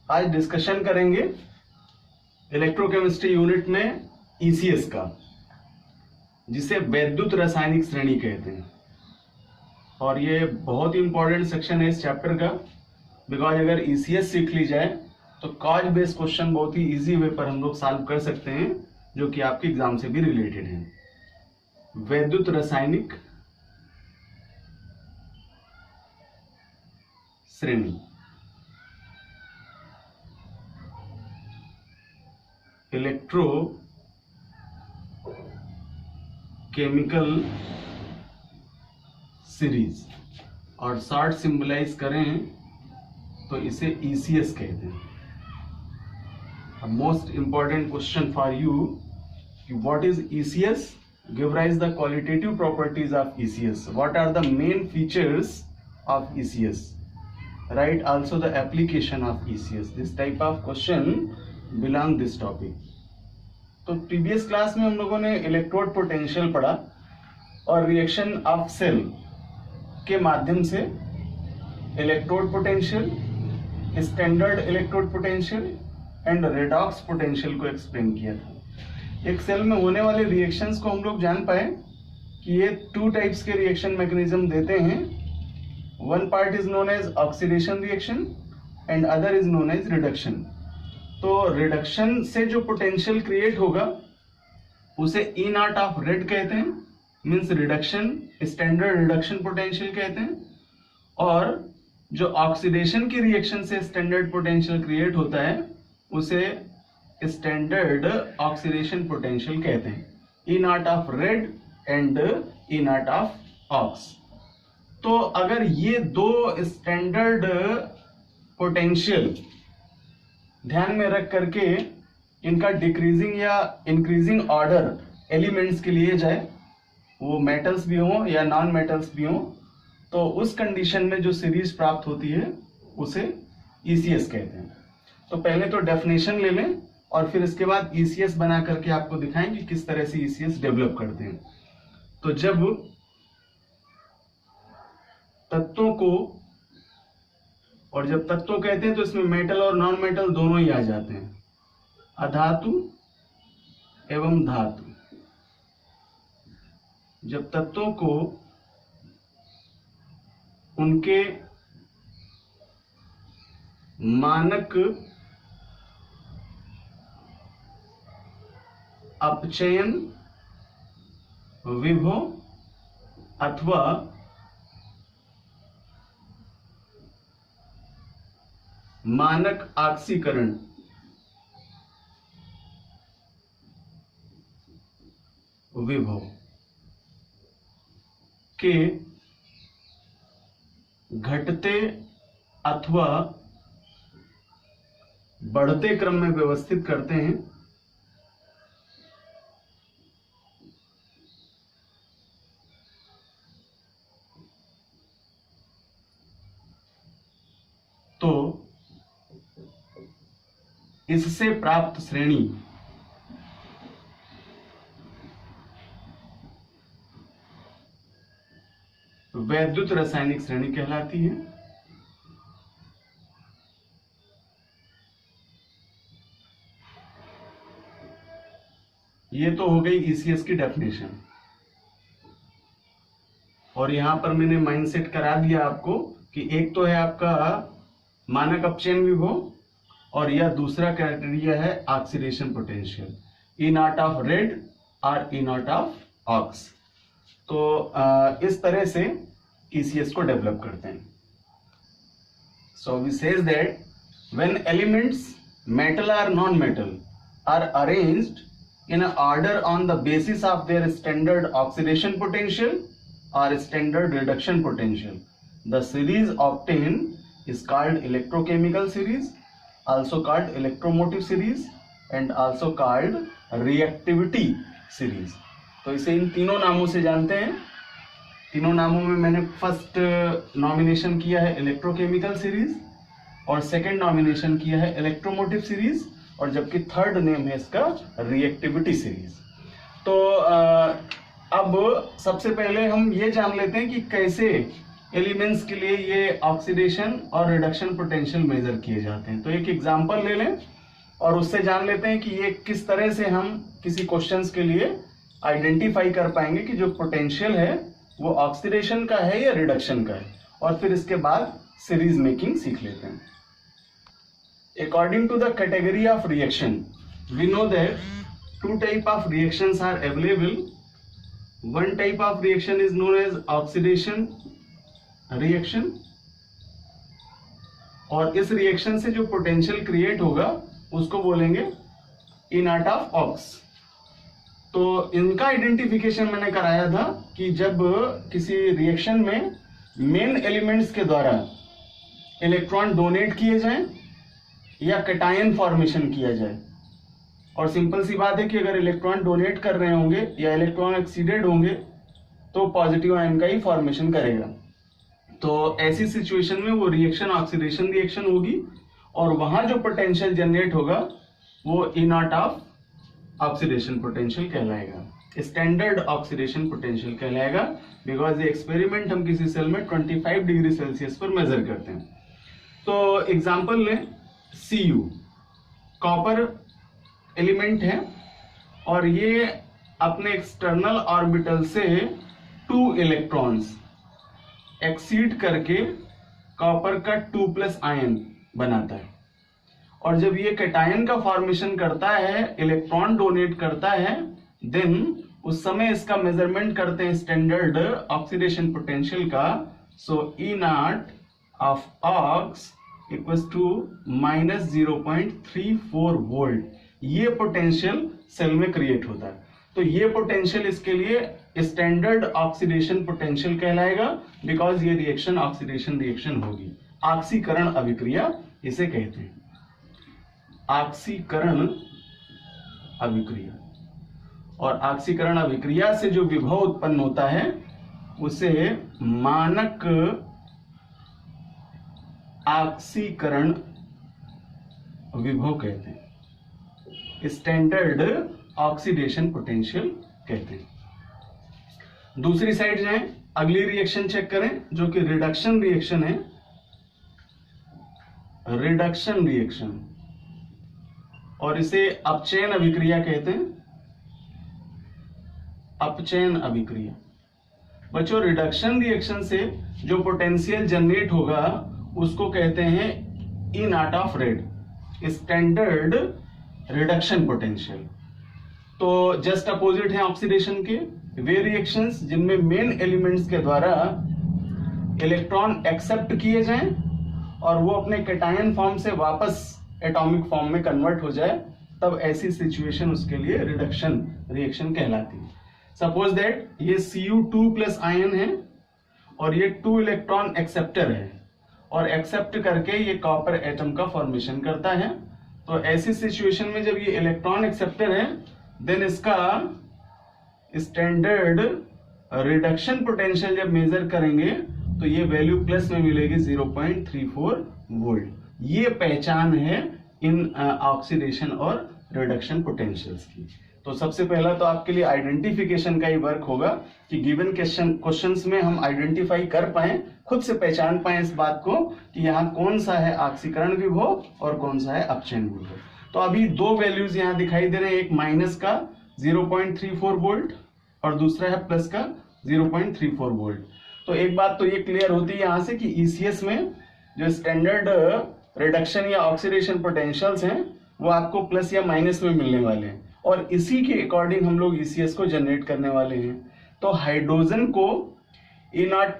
आज डिस्कशन करेंगे electrochemistry unit में ईसीएस का, जिसे वैद्युत रासायनिक श्रेणी कहते हैं। और ये बहुत ही इंपॉर्टेंट सेक्शन है इस चैप्टर का, बिकॉज अगर ईसीएस सीख ली जाए तो कॉज बेस्ड क्वेश्चन बहुत ही इजी वे पर हम लोग सॉल्व कर सकते हैं, जो कि आपके एग्जाम से भी रिलेटेड है। वैद्युत रासायनिक श्रेणी, इलेक्ट्रो केमिकल सीरीज, और शॉर्ट सिंबलाइज करें तो इसे ईसीएस कहते हैं। Most important question for you, what is ECS? Give rise the qualitative properties of ECS, what are the main features of ECS, right also the application of ECS. This type of question belong this topic. तो previous class में हम लोगों ने electrode potential पढ़ा और reaction of cell के माध्यम से electrode potential, standard electrode potential and redox potential को एक्सप्लेन किया था। एक सेल में होने वाले रिएक्शंस को हम लोग जान पाए कि ये टू टाइप्स के रिएक्शन मैकेनिज्म देते हैं। One part is known as oxidation reaction and other is known as reduction. तो रिडक्शन से जो पोटेंशियल क्रिएट होगा उसे E नॉट ऑफ रेड कहते हैं, means reduction, standard reduction potential कहते हैं। और जो ऑक्सीडेशन की रिएक्शन से स्टैंडर्ड पोटेंशियल क्रिएट होता है उसे स्टैंडर्ड ऑक्सीडेशन पोटेंशियल कहते हैं। E not of red and E not of aux. तो अगर ये दो स्टैंडर्ड पोटेंशियल ध्यान में रख करके इनका डिक्रीजिंग या इंक्रीजिंग ऑर्डर एलिमेंट्स के लिए जाए, वो मेटल्स भी हों या नॉन मेटल्स भी हों, तो उस कंडीशन में जो सीरीज प्राप्त होती है उसे ईसीएस कहते हैं। तो पहले तो डेफिनेशन ले लें और फिर इसके बाद ईसीएस बना करके आपको दिखाएं कि किस तरह से ईसीएस डेवलप करते हैं। तो जब तत्वों को, और जब तत्व कहते हैं तो इसमें मेटल और नॉन मेटल दोनों ही आ जाते हैं, अधातु एवं धातु। जब तत्वों को उनके मानक अपचयन विभव अथवा मानक ऑक्सीकरण विभव के घटते अथवा बढ़ते क्रम में व्यवस्थित करते हैं तो इससे प्राप्त श्रेणी वैद्युत रासायनिक श्रेणी कहलाती है। ये तो हो गई ईसीएस की डेफिनेशन, और यहां पर मैंने माइंडसेट करा दिया आपको कि एक तो है आपका मानक अपचयन विभव और यह दूसरा क्राइटेरिया है oxidation potential, E naught of red और ई नॉट ऑफ ऑक्स। तो इस तरह से ईसीएस को डेवलप करते हैं। So we says that when elements metal और non metal are arranged in an order on the basis of their standard oxidation potential or standard reduction potential, the series obtained is called electrochemical series, also called electromotive series and also called reactivity series. तो इसे इन तीनों नामों से जानते हैं। तीनों नामों में मैंने फर्स्ट नॉमिनेशन किया है इलेक्ट्रोकेमिकल सीरीज और सेकंड नॉमिनेशन किया है इलेक्ट्रोमोटिव सीरीज, और जबकि थर्ड नेम है इसका रिएक्टिविटी सीरीज। तो अब सबसे पहले हम ये जान लेते हैं कि कैसे एलिमेंट्स के लिए ये ऑक्सीडेशन और रिडक्शन पोटेंशियल मेजर किए जाते हैं। तो एक एग्जांपल ले लें और उससे जान लेते हैं कि ये किस तरह से हम किसी क्वेश्चंस के लिए आइडेंटिफाई कर पाएंगे कि जो पोटेंशियल है वो ऑक्सीडेशन का है या रिडक्शन का है, और फिर इसके बाद सीरीज मेकिंग सीख लेते हैं। According to the category of reaction, we know that two type of reactions are available. One type of reaction is known as oxidation reaction, और इस रिएक्शन से जो पोटेंशियल क्रिएट होगा उसको बोलेंगे इनर्ट ऑफ ऑक्स। तो इनका आइडेंटिफिकेशन मैंने कराया था कि जब किसी रिएक्शन में मेन एलिमेंट्स के द्वारा इलेक्ट्रॉन डोनेट किए जाएं या कैटायन फॉर्मेशन किया जाए, और सिंपल सी बात है कि अगर इलेक्ट्रॉन डोनेट कर रहे होंगे या इलेक्ट्रॉन एक्सीडेड होंगे तो पॉजिटिव आयन का ही फॉर्मेशन करेगा। तो ऐसी सिचुएशन में वो रिएक्शन ऑक्सीडेशन रिएक्शन होगी, और वहां जो पोटेंशियल जनरेट होगा वो इनर्ट ऑफ ऑक्सीडेशन पोटेंशियल कहलाएगा, स्टैंडर्ड ऑक्सीडेशन पोटेंशियल कहलाएगा, बिकॉज ये एक्सपेरिमेंट हम किसी सेल में 25 डिग्री सेल्सियस पर मेजर करते हैं। तो एग्जाम्पल लें, Cu कॉपर एलिमेंट है और ये अपने एक्सटर्नल ऑर्बिटल से 2 इलेक्ट्रॉन्स एक्सीड करके कॉपर का 2+ आयन बनाता है, और जब ये कैटायन का फॉर्मेशन करता है, इलेक्ट्रॉन डोनेट करता है, देन उस समय इसका मेजरमेंट करते हैं स्टैंडर्ड ऑक्सीडेशन पोटेंशियल का। So E naught of ox equals to -0.34 volt, ये पोटेंशियल सेल में क्रिएट होता है। तो ये पोटेंशियल इसके लिए स्टैंडर्ड ऑक्सीडेशन पोटेंशियल कहलाएगा, बिकॉज ये रिएक्शन ऑक्सीडेशन रिएक्शन होगी। ऑक्सीकरण अभिक्रिया इसे कहते हैं, ऑक्सीकरण अभिक्रिया। और ऑक्सीकरण अभिक्रिया से जो विभव उत्पन्न होता है उसे मानक ऑक्सीकरण विभव कहते हैं, स्टैंडर्ड ऑक्सीडेशन पोटेंशियल कहते हैं। दूसरी साइड जाएं, अगली रिएक्शन चेक करें जो कि रिडक्शन रिएक्शन है। रिडक्शन रिएक्शन, और इसे अपचयन अभिक्रिया कहते हैं, अपचयन अभिक्रिया। बच्चों, रिडक्शन रिएक्शन से जो पोटेंशियल जनरेट होगा उसको कहते हैं inert of rate, standard reduction potential. तो जस्ट अपोजिट है ऑक्सीडेशन के वे रिएक्शंस जिनमें मेन एलिमेंट्स के द्वारा इलेक्ट्रॉन एक्सेप्ट किए जाएं और वो अपने कैटायन फॉर्म से वापस एटॉमिक फॉर्म में कन्वर्ट हो जाए, तब ऐसी सिचुएशन उसके लिए रिडक्शन रिएक्शन कहलाती है। सपोज दैट ये Cu2+ आयन है और ये 2 इलेक्ट्रॉन एक्सेप्टर है, और एक्सेप्ट करके ये कॉपर एटम का फॉर्मेशन करता है। तो ऐसी सिचुएशन में जब ये इलेक्ट्रॉन एक्सेप्टर है, देन इसका स्टैंडर्ड रिडक्शन पोटेंशियल जब मेजर करेंगे तो ये वैल्यू प्लस में मिलेगी 0.34 वोल्ट। ये पहचान है इन ऑक्सीडेशन और रिडक्शन पोटेंशियल्स की। तो सबसे पहला तो आपके लिए आइडेंटिफिकेशन का ही वर्क होगा कि गिवन क्वेश्चंस में हम आइडेंटिफाई कर पाए, खुद से पहचान पाए इस बात को कि यहाँ कौन सा है ऑक्सीकरण विभव और कौन सा है अपचयन विभव। तो अभी 2 वैल्यूज यहाँ दिखाई दे रहे हैं, एक माइनस का 0.34 वोल्ट और दूसरा है प्लस का 0.34 वोल्ट। तो एक बात तो ये क्लियर होती है यहाँ से कि ईसीएस में जो स्टैंडर्ड रिडक्शन या ऑक्सीडेशन पोटेंशियल्स हैं वो आपको प्लस या माइनस में मिलने वाले हैं, और इसी के अकॉर्डिंग हम लोग ईसीएस को जनरेट करने वाले हैं। तो हाइड्रोजन को इनर्ट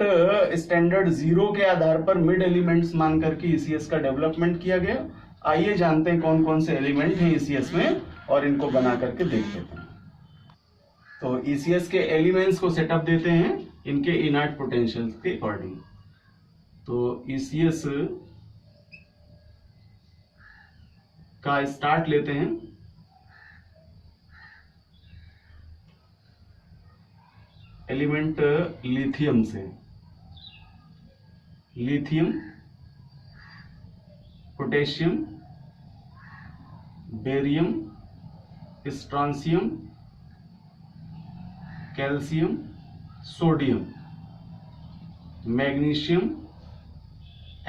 स्टैंडर्ड 0 के आधार पर मिड एलिमेंट्स मान करके ईसीएस का डेवलपमेंट किया गया। आइए जानते हैं कौन कौन से एलिमेंट हैं ईसीएस में और इनको बना करके देख लेते हैं। तो ईसीएस के एलिमेंट्स को सेटअप देते हैं इनके इनर्ट पोटेंशियल के अकॉर्डिंग। तो ईसीएस का स्टार्ट लेते हैं। एलिमेंट लिथियम से, lithium, potassium, barium, strontium, calcium, sodium, magnesium,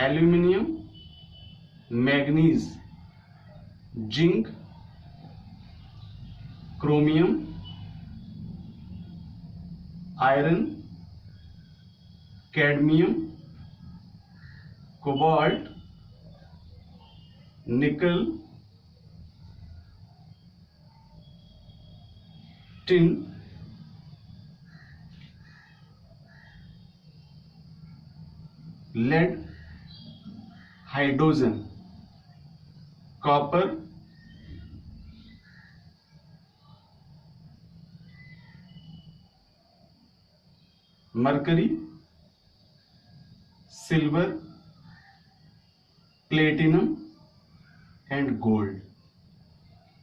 aluminium, manganese, zinc, chromium, iron, cadmium, cobalt, nickel, tin, lead, hydrogen, copper, mercury, silver, platinum and gold.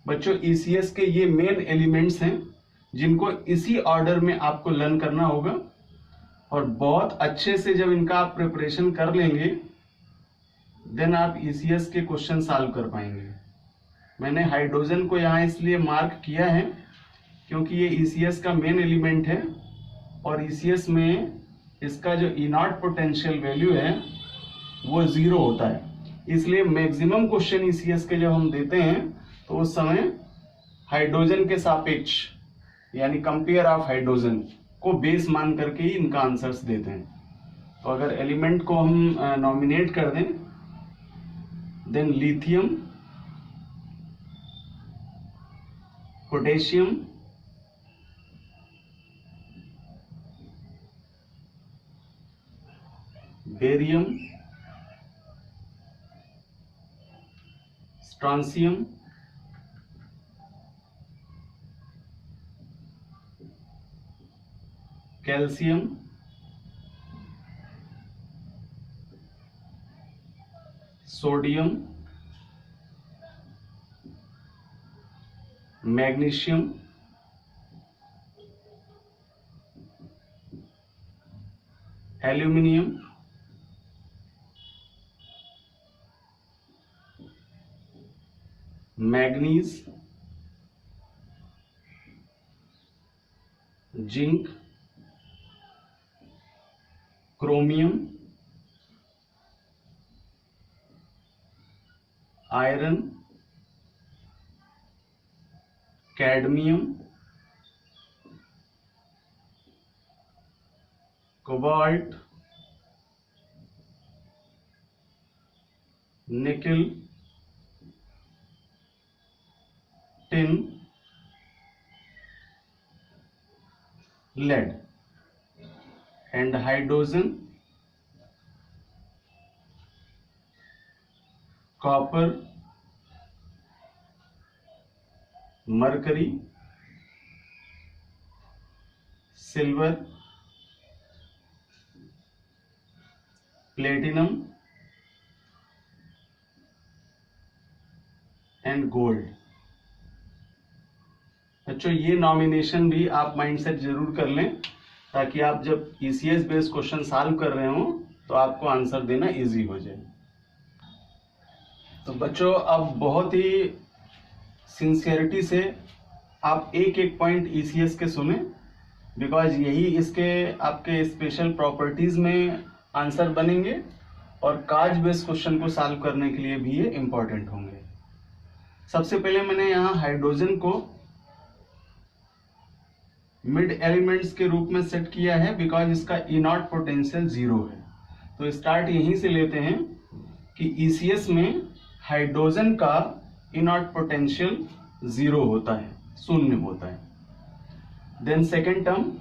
बच्चों ECS के ये main elements हैं जिनको इसी ऑर्डर में आपको लर्न करना होगा, और बहुत अच्छे से जब इनका आप प्रिपरेशन कर लेंगे देन आप ईसीएस के क्वेश्चन सॉल्व कर पाएंगे। मैंने हाइड्रोजन को यहाँ इसलिए मार्क किया है क्योंकि ये ईसीएस का मेन एलिमेंट है, और ईसीएस में इसका जो इनॉट पोटेंशियल वैल्यू है वो 0 होता है। इसलिए मैक्सिमम क्वेश्चन ईसीएस के जब हम देते हैं तो उस समय हाइड्रोजन के सापेक्ष यानी कंपेयर ऑफ हाइड्रोजन को बेस मान करके ही इनका आंसर्स देते हैं। तो अगर एलिमेंट को हम नॉमिनेट कर दें, then lithium, potassium, barium, strontium, calcium, sodium, magnesium, aluminium, manganese, zinc, chromium, iron, cadmium, cobalt, nickel, tin, lead and hydrogen, copper, mercury, silver, platinum and gold। बच्चों ये नॉमिनेशन भी आप माइंडसेट जरूर कर लें ताकि आप जब ईसीएस बेस्ड क्वेश्चन सॉल्व कर रहे हो तो आपको आंसर देना इजी हो जाए। तो बच्चों अब बहुत ही सिंसियरिटी से आप एक एक पॉइंट ईसीएस के सुने, बिकॉज यही इसके आपके स्पेशल प्रॉपर्टीज में आंसर बनेंगे और काज बेस्ड क्वेश्चन को सॉल्व करने के लिए भी ये इंपॉर्टेंट होंगे। सबसे पहले मैंने यहाँ हाइड्रोजन को मिड एलिमेंट्स के रूप में सेट किया है बिकॉज इसका इनॉट पोटेंशियल 0 है। तो स्टार्ट यहीं से लेते हैं कि ईसीएस में हाइड्रोजन का इनॉट पोटेंशियल 0 होता है, 0 होता है। देन सेकेंड टर्म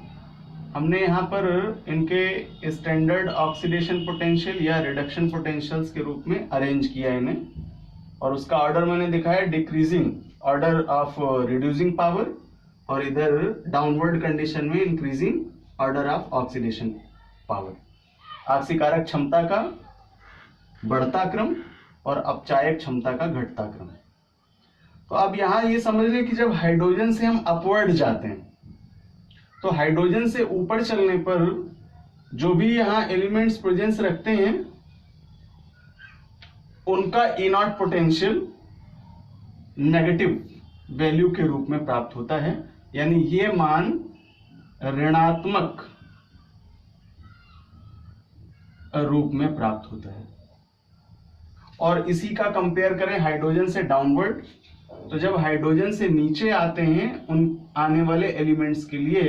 हमने यहाँ पर इनके स्टैंडर्ड ऑक्सीडेशन पोटेंशियल या रिडक्शन पोटेंशियल्स के रूप में अरेंज किया है इन्हें, और उसका ऑर्डर मैंने दिखाया decreasing order of reducing power, और इधर डाउनवर्ड कंडीशन में increasing order of oxidation power, ऑक्सीकारक क्षमता का बढ़ता क्रम और अपचायक क्षमता का घटता क्रम। तो अब यहां ये समझ लें कि जब हाइड्रोजन से हम अपवर्ड जाते हैं तो हाइड्रोजन से ऊपर चलने पर जो भी यहां एलिमेंट्स प्रेजेंस रखते हैं उनका इनॉट पोटेंशियल नेगेटिव वैल्यू के रूप में प्राप्त होता है, यानी ये मान ऋणात्मक रूप में प्राप्त होता है। और इसी का कंपेयर करें हाइड्रोजन से डाउनवर्ड, तो जब हाइड्रोजन से नीचे आते हैं उन आने वाले एलिमेंट्स के लिए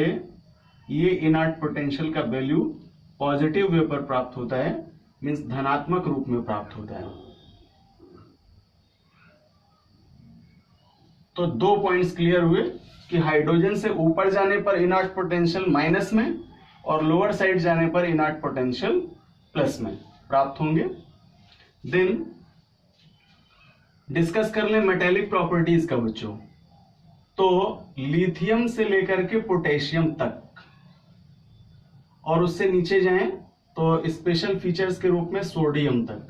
ये इनर्ट पोटेंशियल का वैल्यू पॉजिटिव वे पर प्राप्त होता है, मींस धनात्मक रूप में प्राप्त होता है। तो 2 पॉइंट्स क्लियर हुए कि हाइड्रोजन से ऊपर जाने पर इनर्ट पोटेंशियल माइनस में और लोअर साइड जाने पर इनर्ट पोटेंशियल प्लस में प्राप्त होंगे। देन डिस्कस कर लें मेटेलिक प्रॉपर्टीज का बच्चों। तो लिथियम से लेकर के पोटेशियम तक और उससे नीचे जाएं तो स्पेशल फीचर्स के रूप में सोडियम तक,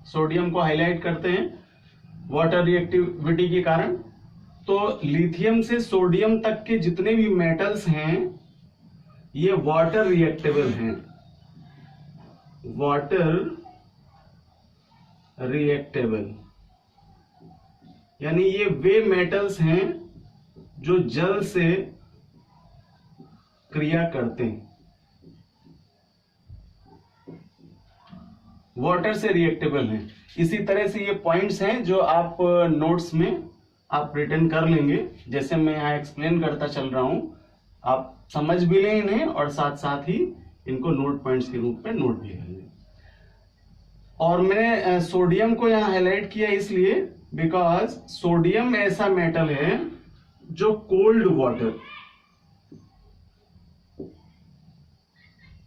सोडियम को हाईलाइट करते हैं वाटर रिएक्टिविटी के कारण। तो लिथियम से सोडियम तक के जितने भी मेटल्स हैं ये वाटर रिएक्टेबल हैं, वाटर रिएक्टेबल यानी ये वे मेटल्स हैं जो जल से क्रिया करते हैं, वाटर से रिएक्टेबल हैं। इसी तरह से ये पॉइंट्स हैं जो आप नोट्स में आप रिटर्न कर लेंगे, जैसे मैं यहाँ एक्सप्लेन करता चल रहा हूं, आप समझ भी लें इन्हें और साथ साथ ही इनको नोट पॉइंट्स के रूप में नोट भी लेंगे। और मैंने सोडियम को यहाँ हाईलाइट किया इसलिए बिकॉज सोडियम ऐसा मेटल है जो कोल्ड वाटर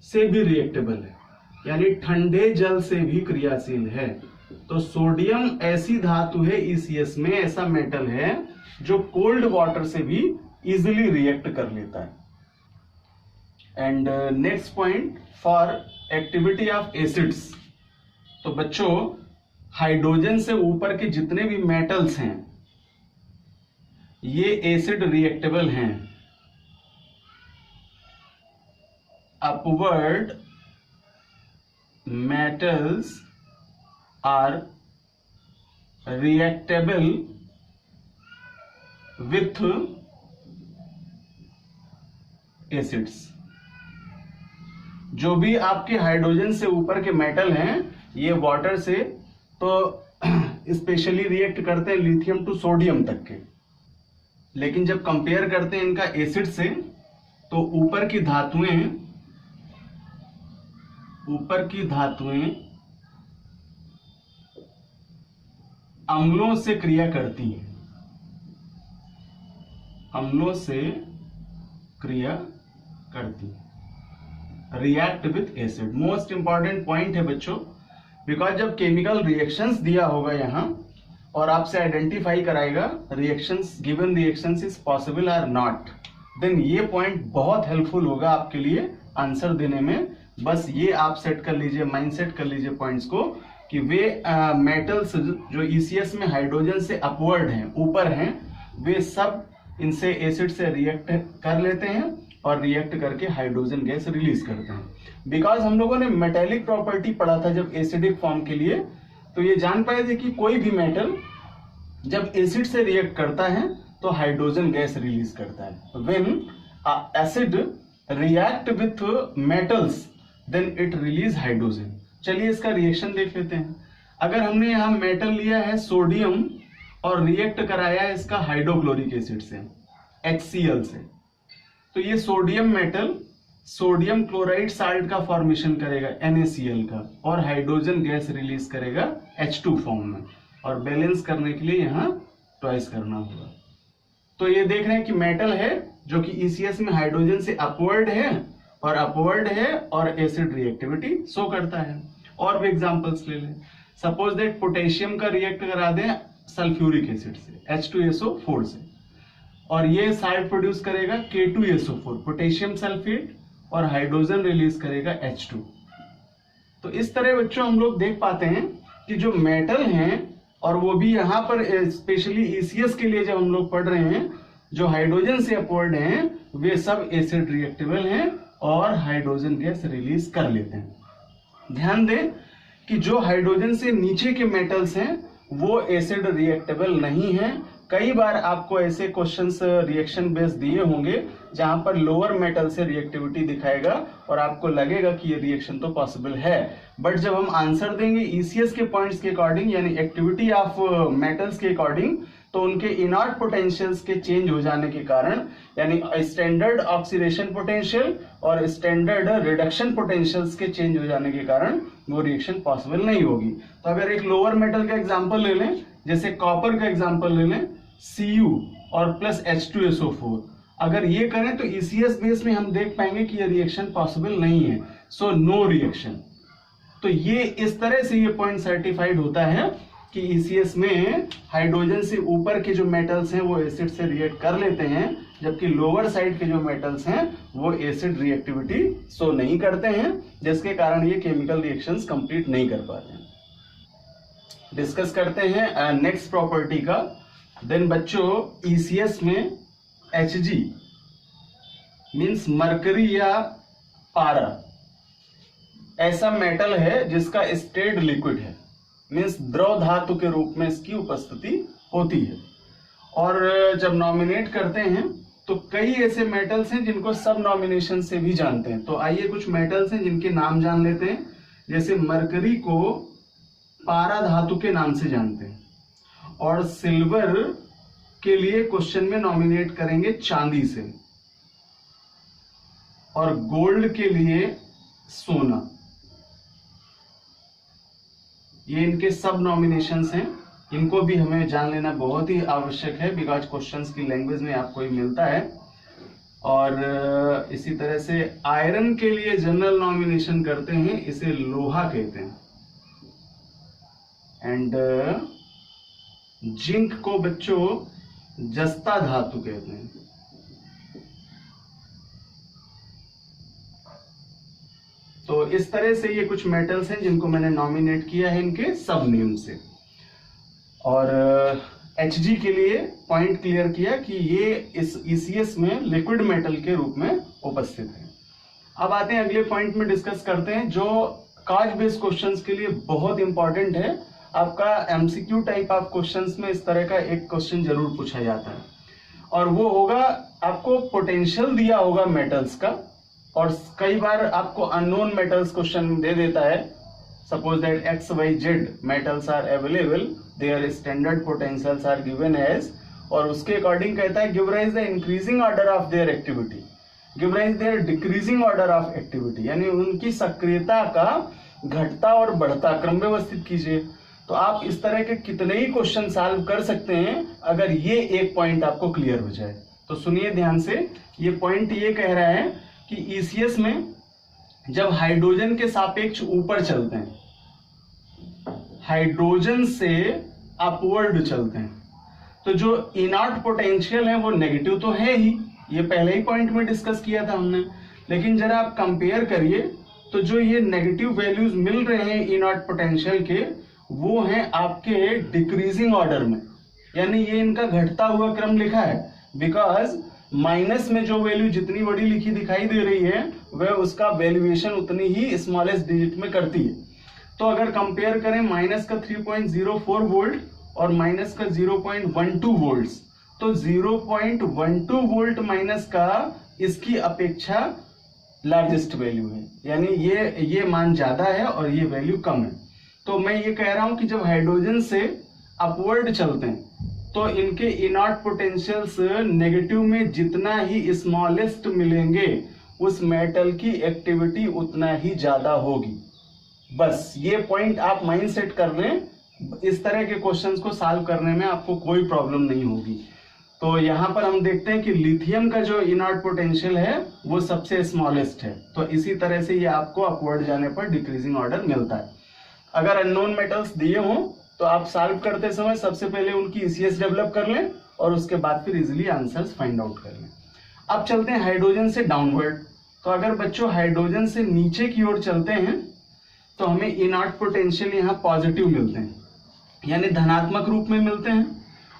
से भी रिएक्टेबल है, यानी ठंडे जल से भी क्रियाशील है। तो सोडियम ऐसी धातु है ECS में, ऐसा मेटल है जो कोल्ड वाटर से भी इजिली रिएक्ट कर लेता है। And next point for activity of acids. तो बच्चों हाइड्रोजन से ऊपर के जितने भी मेटल्स हैं ये एसिड रिएक्टेबल हैं। Upward metals are reactable with acids। जो भी आपके हाइड्रोजन से ऊपर के मेटल हैं ये वाटर से तो स्पेशली रिएक्ट करते हैं लिथियम टू सोडियम तक के, लेकिन जब कंपेयर करते हैं इनका एसिड से तो ऊपर की धातुएं अम्लों से क्रिया करती हैं, react with acid. Most important point है बच्चों, बिकॉज जब केमिकल रिएक्शंस दिया होगा यहां और आपसे आइडेंटिफाई कराएगा reactions, given reactions is possible और नॉट, देन ये पॉइंट बहुत हेल्पफुल होगा आपके लिए आंसर देने में। बस ये आप सेट कर लीजिए, माइंड सेट कर लीजिए पॉइंट्स को कि वे मेटल्स जो ECS में हाइड्रोजन से अपवर्ड हैं, ऊपर हैं, वे सब इनसे एसिड से रिएक्ट कर लेते हैं और रिएक्ट करके हाइड्रोजन गैस रिलीज करते हैं। बिकॉज हम लोगों ने मेटेलिक प्रॉपर्टी पढ़ा था जब एसिडिक फॉर्म के लिए, तो ये जान पाए थे कि कोई भी मेटल जब एसिड से रिएक्ट करता है तो हाइड्रोजन गैस रिलीज करता है। When acid react with metals then it release hydrogen. चलिए इसका रिएक्शन देख लेते हैं। अगर हमने यहाँ मेटल लिया है सोडियम और रिएक्ट कराया है इसका हाइड्रोक्लोरिक एसिड से, HCl से, तो ये sodium metal sodium chloride salt का फॉर्मेशन करेगा NaCl का और हाइड्रोजन गैस रिलीज करेगा H2 फॉर्म में, और बैलेंस करने के लिए यहाँ ट्वाइस करना होगा। तो ये देख रहे हैं कि मेटल है जो कि ECS में हाइड्रोजन से अपवर्ड है और एसिड रिएक्टिविटी शो करता है। और भी एग्जांपल्स ले लें। सपोज दैट पोटेशियम का रिएक्ट करा दें सल्फ्यूरिक एसिड से H2SO4 से, और ये साल्ट प्रोड्यूस करेगा K2SO4 पोटेशियम सल्फेट और हाइड्रोजन रिलीज करेगा H2। तो इस तरह बच्चों हम लोग देख पाते हैं कि जो मेटल हैं, और वो भी यहाँ पर स्पेशली ECS के लिए जब हम लोग पढ़ रहे हैं, जो हाइड्रोजन से अपवर्ड हैं वे सब एसिड रिएक्टेबल हैं और हाइड्रोजन गैस रिलीज कर लेते हैं। ध्यान दें कि जो हाइड्रोजन से नीचे के मेटल्स हैं वो एसिड रिएक्टेबल नहीं है, कई बार आपको ऐसे क्वेश्चंस रिएक्शन बेस दिए होंगे जहां पर लोअर मेटल से रिएक्टिविटी दिखाएगा और आपको लगेगा कि ये रिएक्शन तो पॉसिबल है, बट जब हम आंसर देंगे ईसीएस के पॉइंट्स के अकॉर्डिंग यानी एक्टिविटी ऑफ मेटल्स के अकॉर्डिंग, तो उनके इनर्ट पोटेंशियल्स के चेंज हो जाने के कारण यानी स्टैंडर्ड ऑक्सीडेशन पोटेंशियल और स्टैंडर्ड रिडक्शन पोटेंशियल्स के चेंज हो जाने के कारण वो रिएक्शन पॉसिबल नहीं होगी। तो अगर एक लोअर मेटल का एग्जांपल ले लें, जैसे कॉपर का एग्जांपल ले लें, Cu और प्लस H2SO4, अगर ये करें तो ईसीएस बेस में हम देख पाएंगे कि ये रिएक्शन पॉसिबल नहीं है, सो नो रिएक्शन। तो ये इस तरह से ये पॉइंट सर्टिफाइड होता है कि ईसीएस में हाइड्रोजन से ऊपर के जो मेटल्स हैं वो एसिड से रिएक्ट कर लेते हैं, जबकि लोअर साइड के जो मेटल्स हैं वो एसिड रिएक्टिविटी शो नहीं करते हैं, जिसके कारण ये केमिकल रिएक्शंस कंप्लीट नहीं कर पाते हैं। डिस्कस करते हैं नेक्स्ट प्रॉपर्टी का। देन बच्चों ईसीएस में Hg मीन्स मरकरी या पारा ऐसा मेटल है जिसका स्टेट लिक्विड है, मीन्स द्रव धातु के रूप में इसकी उपस्थिति होती है। और जब नॉमिनेट करते हैं तो कई ऐसे मेटल्स हैं जिनको सब नॉमिनेशन से भी जानते हैं। तो आइए कुछ मेटल्स हैं जिनके नाम जान लेते हैं। जैसे मरकरी को पारा धातु के नाम से जानते हैं, और सिल्वर के लिए क्वेश्चन में नॉमिनेट करेंगे चांदी से, और गोल्ड के लिए सोना। ये इनके सब नॉमिनेशंस हैं, इनको भी हमें जान लेना बहुत ही आवश्यक है बिकॉज क्वेश्चंस की लैंग्वेज में आपको ये मिलता है। और इसी तरह से आयरन के लिए जनरल नॉमिनेशन करते हैं, इसे लोहा कहते हैं। एंड जिंक को बच्चों जस्ता धातु कहते हैं। तो इस तरह से ये कुछ मेटल्स हैं जिनको मैंने नॉमिनेट किया है इनके सब नेम से। और Hg के लिए पॉइंट क्लियर किया कि ये इस ईसीएस में लिक्विड मेटल के रूप में उपस्थित है। अब आते हैं अगले पॉइंट में डिस्कस करते हैं जो काज बेस्ड क्वेश्चंस के लिए बहुत इंपॉर्टेंट है। आपका एमसीक्यू टाइप ऑफ क्वेश्चंस में इस तरह का एक क्वेश्चन जरूर पूछा जाता है, और वो होगा आपको पोटेंशियल दिया होगा मेटल्स का, और कई बार आपको अननोन मेटल्स क्वेश्चन दे देता है। Suppose that XYZ metals are available, their standard potentials are given as, और उसके अकॉर्डिंग कहता है give rise the increasing order of their activity, give rise their decreasing order of activity, यानी उनकी सक्रियता का घटता और बढ़ता क्रम व्यवस्थित कीजिए। तो आप इस तरह के कितने ही क्वेश्चन सॉल्व कर सकते हैं अगर ये एक पॉइंट आपको क्लियर हो जाए। तो सुनिए ध्यान से, ये पॉइंट ये कह रहा है कि ईसीएस में जब हाइड्रोजन के सापेक्ष ऊपर चलते हैं, हाइड्रोजन से अपवर्ड चलते हैं, तो जो इनर्ट पोटेंशियल है वो नेगेटिव तो है ही, ये पहले ही पॉइंट में डिस्कस किया था हमने। लेकिन जरा आप कंपेयर करिए तो जो ये नेगेटिव वैल्यूज मिल रहे हैं इनर्ट पोटेंशियल के, वो हैं आपके डिक्रीजिंग ऑर्डर में, यानी ये इनका घटता हुआ क्रम लिखा है। बिकॉज माइनस में जो वैल्यू जितनी बड़ी लिखी दिखाई दे रही है वह उसका वैल्यूएशन उतनी ही स्मॉलेस्ट डिजिट में करती है। तो अगर कंपेयर करें माइनस का 3.04 वोल्ट और माइनस का 0.12 वोल्ट, तो 0.12 वोल्ट माइनस का इसकी अपेक्षा लार्जेस्ट वैल्यू है, यानी ये मान ज्यादा है और ये वैल्यू कम है। तो मैं ये कह रहा हूं कि जब हाइड्रोजन से अपवर्ड चलते हैं तो इनके इनर्ट पोटेंशियल्स नेगेटिव में जितना ही स्मॉलेस्ट मिलेंगे उस मेटल की एक्टिविटी उतना ही ज्यादा होगी। बस ये पॉइंट आप माइंड सेट कर लें, इस तरह के क्वेश्चंस को सॉल्व करने में आपको कोई प्रॉब्लम नहीं होगी। तो यहाँ पर हम देखते हैं कि लिथियम का जो इनर्ट पोटेंशियल है वो सबसे स्मॉलेस्ट है, तो इसी तरह से ये आपको अपवर्ड जाने पर डिक्रीजिंग ऑर्डर मिलता है। अगर अननोन मेटल्स दिए हों तो आप सॉल्व करते समय सबसे पहले उनकी ईसीएस डेवलप कर लें और उसके बाद फिर इजीली आंसर्स फाइंड आउट कर लें। अब चलते हैं हाइड्रोजन से डाउनवर्ड। तो अगर बच्चों हाइड्रोजन से नीचे की ओर चलते हैं तो हमें इनर्ट पोटेंशियल यहाँ पॉजिटिव मिलते हैं, यानी धनात्मक रूप में मिलते हैं।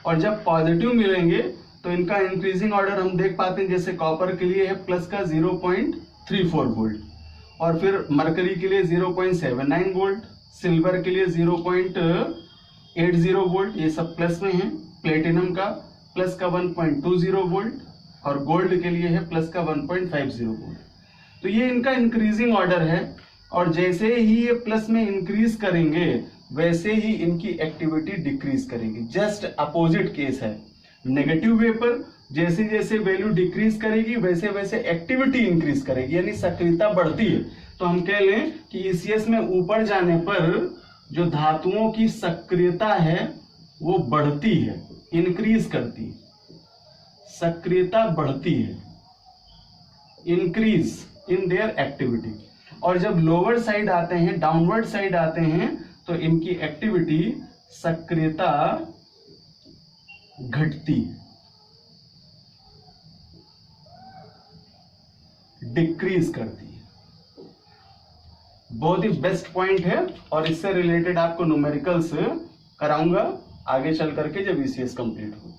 और जब पॉजिटिव मिलेंगे तो इनका इंक्रीजिंग ऑर्डर हम देख पाते हैं, जैसे कॉपर के लिए है प्लस का 0.34 वोल्ट, और फिर मरकरी के लिए 0.79 वोल्ट, सिल्वर के लिए 0.80 वोल्ट, ये सब प्लस में हैं। प्लेटिनम का प्लस का 1.20 वोल्ट और गोल्ड के लिए है प्लस का 1.50 वोल्ट। तो ये इनका इंक्रीजिंग ऑर्डर है और जैसे ही ये प्लस में इंक्रीज करेंगे वैसे ही इनकी एक्टिविटी डिक्रीज करेगी। जस्ट अपोजिट केस है। नेगेटिव वेपर जैसे जैसे वैल्यू डिक्रीज करेगी वैसे वैसे एक्टिविटी इंक्रीज करेगी, यानी सक्रियता बढ़ती है। तो हम कह लें कि ईसीएस में ऊपर जाने पर जो धातुओं की सक्रियता है वो बढ़ती है, इंक्रीज करती है, सक्रियता बढ़ती है, इंक्रीज इन देयर एक्टिविटी। और जब लोअर साइड आते हैं, डाउनवर्ड साइड आते हैं, तो इनकी एक्टिविटी, सक्रियता घटती, डिक्रीज करती है। बहुत ही बेस्ट पॉइंट है और इससे रिलेटेड आपको न्यूमेरिकल्स कराऊंगा आगे चल करके जब ईसीएस कंप्लीट हो।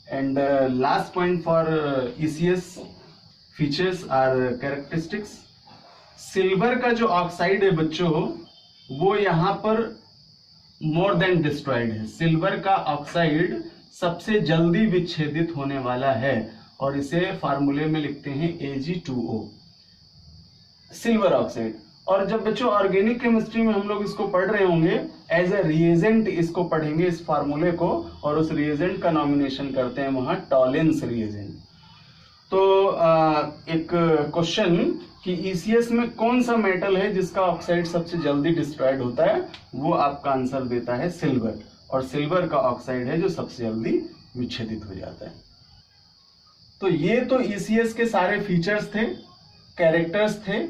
And last point for ECS features are characteristics. Silver का जो ऑक्साइड है बच्चों, वो यहां पर मोर देन डिस्ट्रॉयड है। सिल्वर का ऑक्साइड सबसे जल्दी विच्छेदित होने वाला है और इसे फार्मूले में लिखते हैं Ag2O, सिल्वर ऑक्साइड। और जब बच्चों ऑर्गेनिक केमिस्ट्री में हम लोग इसको पढ़ रहे होंगे एज ए रिएजेंट इसको पढ़ेंगे, इस फार्मूले को, और उस रिएजेंट का नॉमिनेशन करते हैं वहां टॉलेंस रिएजेंट। तो एक क्वेश्चन कि ईसीएस में कौन सा मेटल है जिसका ऑक्साइड सबसे जल्दी डिस्ट्रॉयड होता है, वो आपका आंसर देता है सिल्वर। और सिल्वर का ऑक्साइड है जो सबसे जल्दी विच्छेदित हो जाता है। तो ये तो ईसीएस के सारे फीचर्स थे, कैरेक्टर्स थे,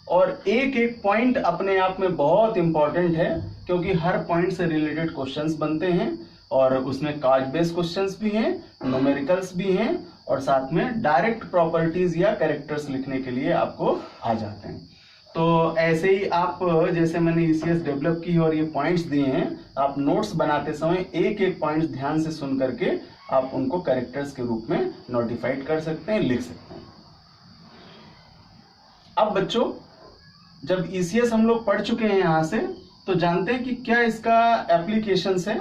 और एक एक पॉइंट अपने आप में बहुत इंपॉर्टेंट है क्योंकि हर पॉइंट से रिलेटेड क्वेश्चंस बनते हैं और उसमें कार्ड बेस्ड क्वेश्चंस भी हैं, न्यूमेरिकल्स भी हैं और साथ में डायरेक्ट प्रॉपर्टीज या कैरेक्टर्स लिखने के लिए आपको आ जाते हैं। तो ऐसे ही आप, जैसे मैंने ईसीएस डेवलप की और ये पॉइंट्स दिए हैं, आप नोट्स बनाते समय एक एक पॉइंट्स ध्यान से सुन करके आप उनको कैरेक्टर्स के रूप में नोटिफाइड कर सकते हैं, लिख सकते हैं। अब बच्चों, जब ईसीएस हम लोग पढ़ चुके हैं यहां से, तो जानते हैं कि क्या इसका एप्लीकेशंस है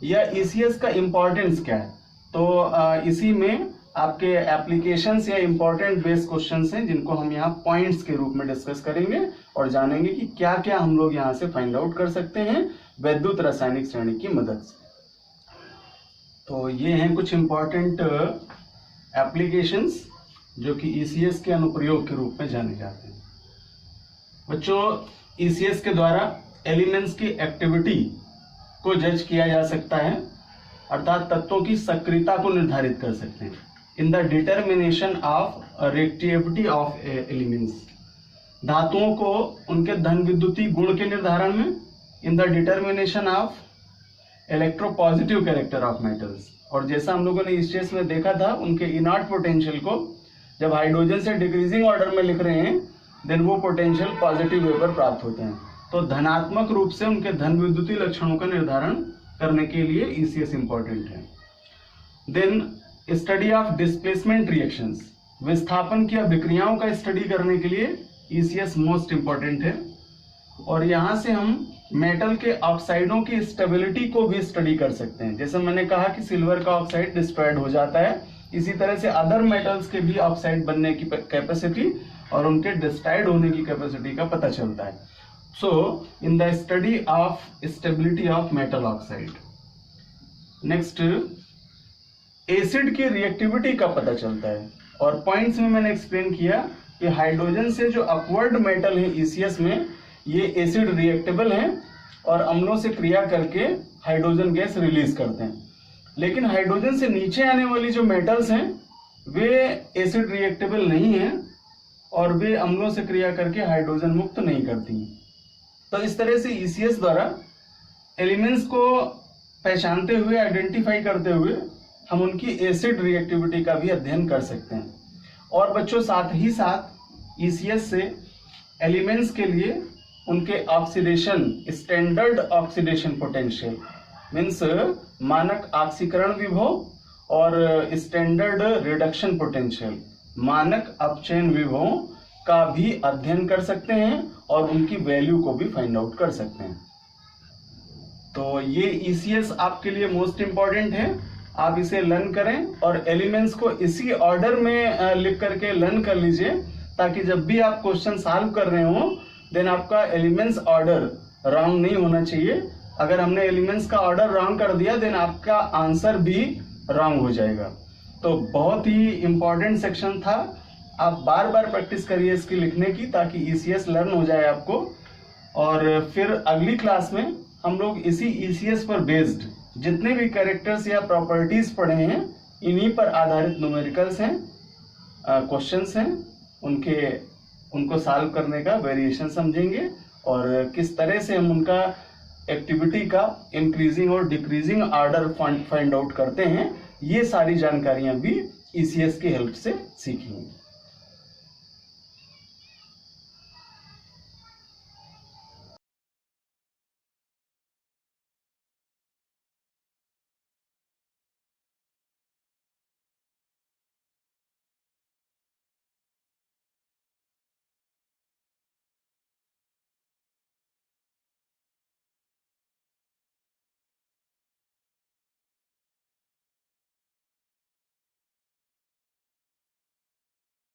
या ईसीएस का इंपॉर्टेंस क्या है। तो इसी में आपके एप्लीकेशंस या इंपॉर्टेंट बेस्ड क्वेश्चंस हैं जिनको हम यहाँ पॉइंट्स के रूप में डिस्कस करेंगे और जानेंगे कि क्या क्या हम लोग यहाँ से फाइंड आउट कर सकते हैं वैद्युत रासायनिक श्रेणी की मदद से। तो ये हैं कुछ इंपॉर्टेंट एप्लीकेशंस जो कि ईसीएस के अनुप्रयोग के रूप में जाने जाते हैं। बच्चों, ईसीएस के द्वारा एलिमेंट्स की एक्टिविटी को जज किया जा सकता है, अर्थात तत्वों की सक्रियता को निर्धारित कर सकते हैं in the determination of reactivity of elements. धातुओं को उनके धन विद्युतीय गुण के निर्धारण में, in the determination of electropositive character of metals. और जैसा हम लोगों ने ईसीएस में देखा था, उनके इनर्ट पोटेंशियल को जब हाइड्रोजन से डिक्रीजिंग ऑर्डर में लिख रहे हैं, देन वो पोटेंशियल पॉजिटिव वेपर प्राप्त होते हैं। तो धनात्मक रूप से उनके धन विद्युतीय लक्षणों का निर्धारण करने के लिए ईसीएस इंपॉर्टेंट है। Then study of displacement reactions, विस्थापन की अभिक्रियाओं का स्टडी करने के लिए ईसीएस मोस्ट इंपॉर्टेंट है। और यहां से हम मेटल के ऑक्साइडों की स्टेबिलिटी को भी स्टडी कर सकते हैं। जैसे मैंने कहा कि सिल्वर का ऑक्साइड डिस्ट्रॉयड हो जाता है, इसी तरह से अदर मेटल्स के भी ऑक्साइड बनने की कैपेसिटी और उनके डिस्ट्रॉयड होने की कैपेसिटी का पता चलता है। So in the study of stability of metal oxide. Next, acid की रिएक्टिविटी का पता चलता है। और पॉइंट्स में मैंने एक्सप्लेन किया कि हाइड्रोजन से जो अपवर्ड मेटल है ईसीएस में, ये एसिड रिएक्टेबल हैं और अम्लों से क्रिया करके हाइड्रोजन गैस रिलीज करते हैं। लेकिन हाइड्रोजन से नीचे आने वाली जो मेटल्स हैं वे एसिड रिएक्टेबल नहीं हैं और वे अम्लों से क्रिया करके हाइड्रोजन मुक्त नहीं करती हैं। तो इस तरह से ईसीएस द्वारा एलिमेंट्स को पहचानते हुए, आइडेंटिफाई करते हुए हम उनकी एसिड रिएक्टिविटी का भी अध्ययन कर सकते हैं। और बच्चों, साथ ही साथ ईसीएस से एलिमेंट्स के लिए उनके oxidation, standard oxidation potential means मानक ऑक्सीकरण विभव और स्टैंडर्ड रिडक्शन पोटेंशियल, मानक अपचयन विभवों का भी अध्ययन कर सकते हैं और उनकी वैल्यू को भी फाइंड आउट कर सकते हैं। तो ये ECS आपके लिए मोस्ट इम्पॉर्टेंट है, आप इसे लर्न करें और एलिमेंट्स को इसी ऑर्डर में लिख करके लर्न कर लीजिए, ताकि जब भी आप क्वेश्चन सॉल्व कर रहे हो देन आपका एलिमेंट्स ऑर्डर रॉन्ग नहीं होना चाहिए। अगर हमने एलिमेंट्स का ऑर्डर रॉन्ग कर दिया देन आपका आंसर भी रॉन्ग हो जाएगा। तो बहुत ही इंपॉर्टेंट सेक्शन था, आप बार बार प्रैक्टिस करिए इसकी लिखने की, ताकि ECS लर्न हो जाए आपको। और फिर अगली क्लास में हम लोग इसी ECS पर बेस्ड जितने भी कैरेक्टर्स या प्रॉपर्टीज पढ़े हैं, इन्हीं पर आधारित न्यूमेरिकल्स हैं, क्वेश्चंस हैं, उनको सॉल्व करने का वेरिएशन समझेंगे और किस तरह से हम उनका एक्टिविटी का इंक्रीजिंग और डिक्रीजिंग ऑर्डर फाइंड आउट करते हैं। ये सारी जानकारियां भी ECS की हेल्प से सीखेंगे।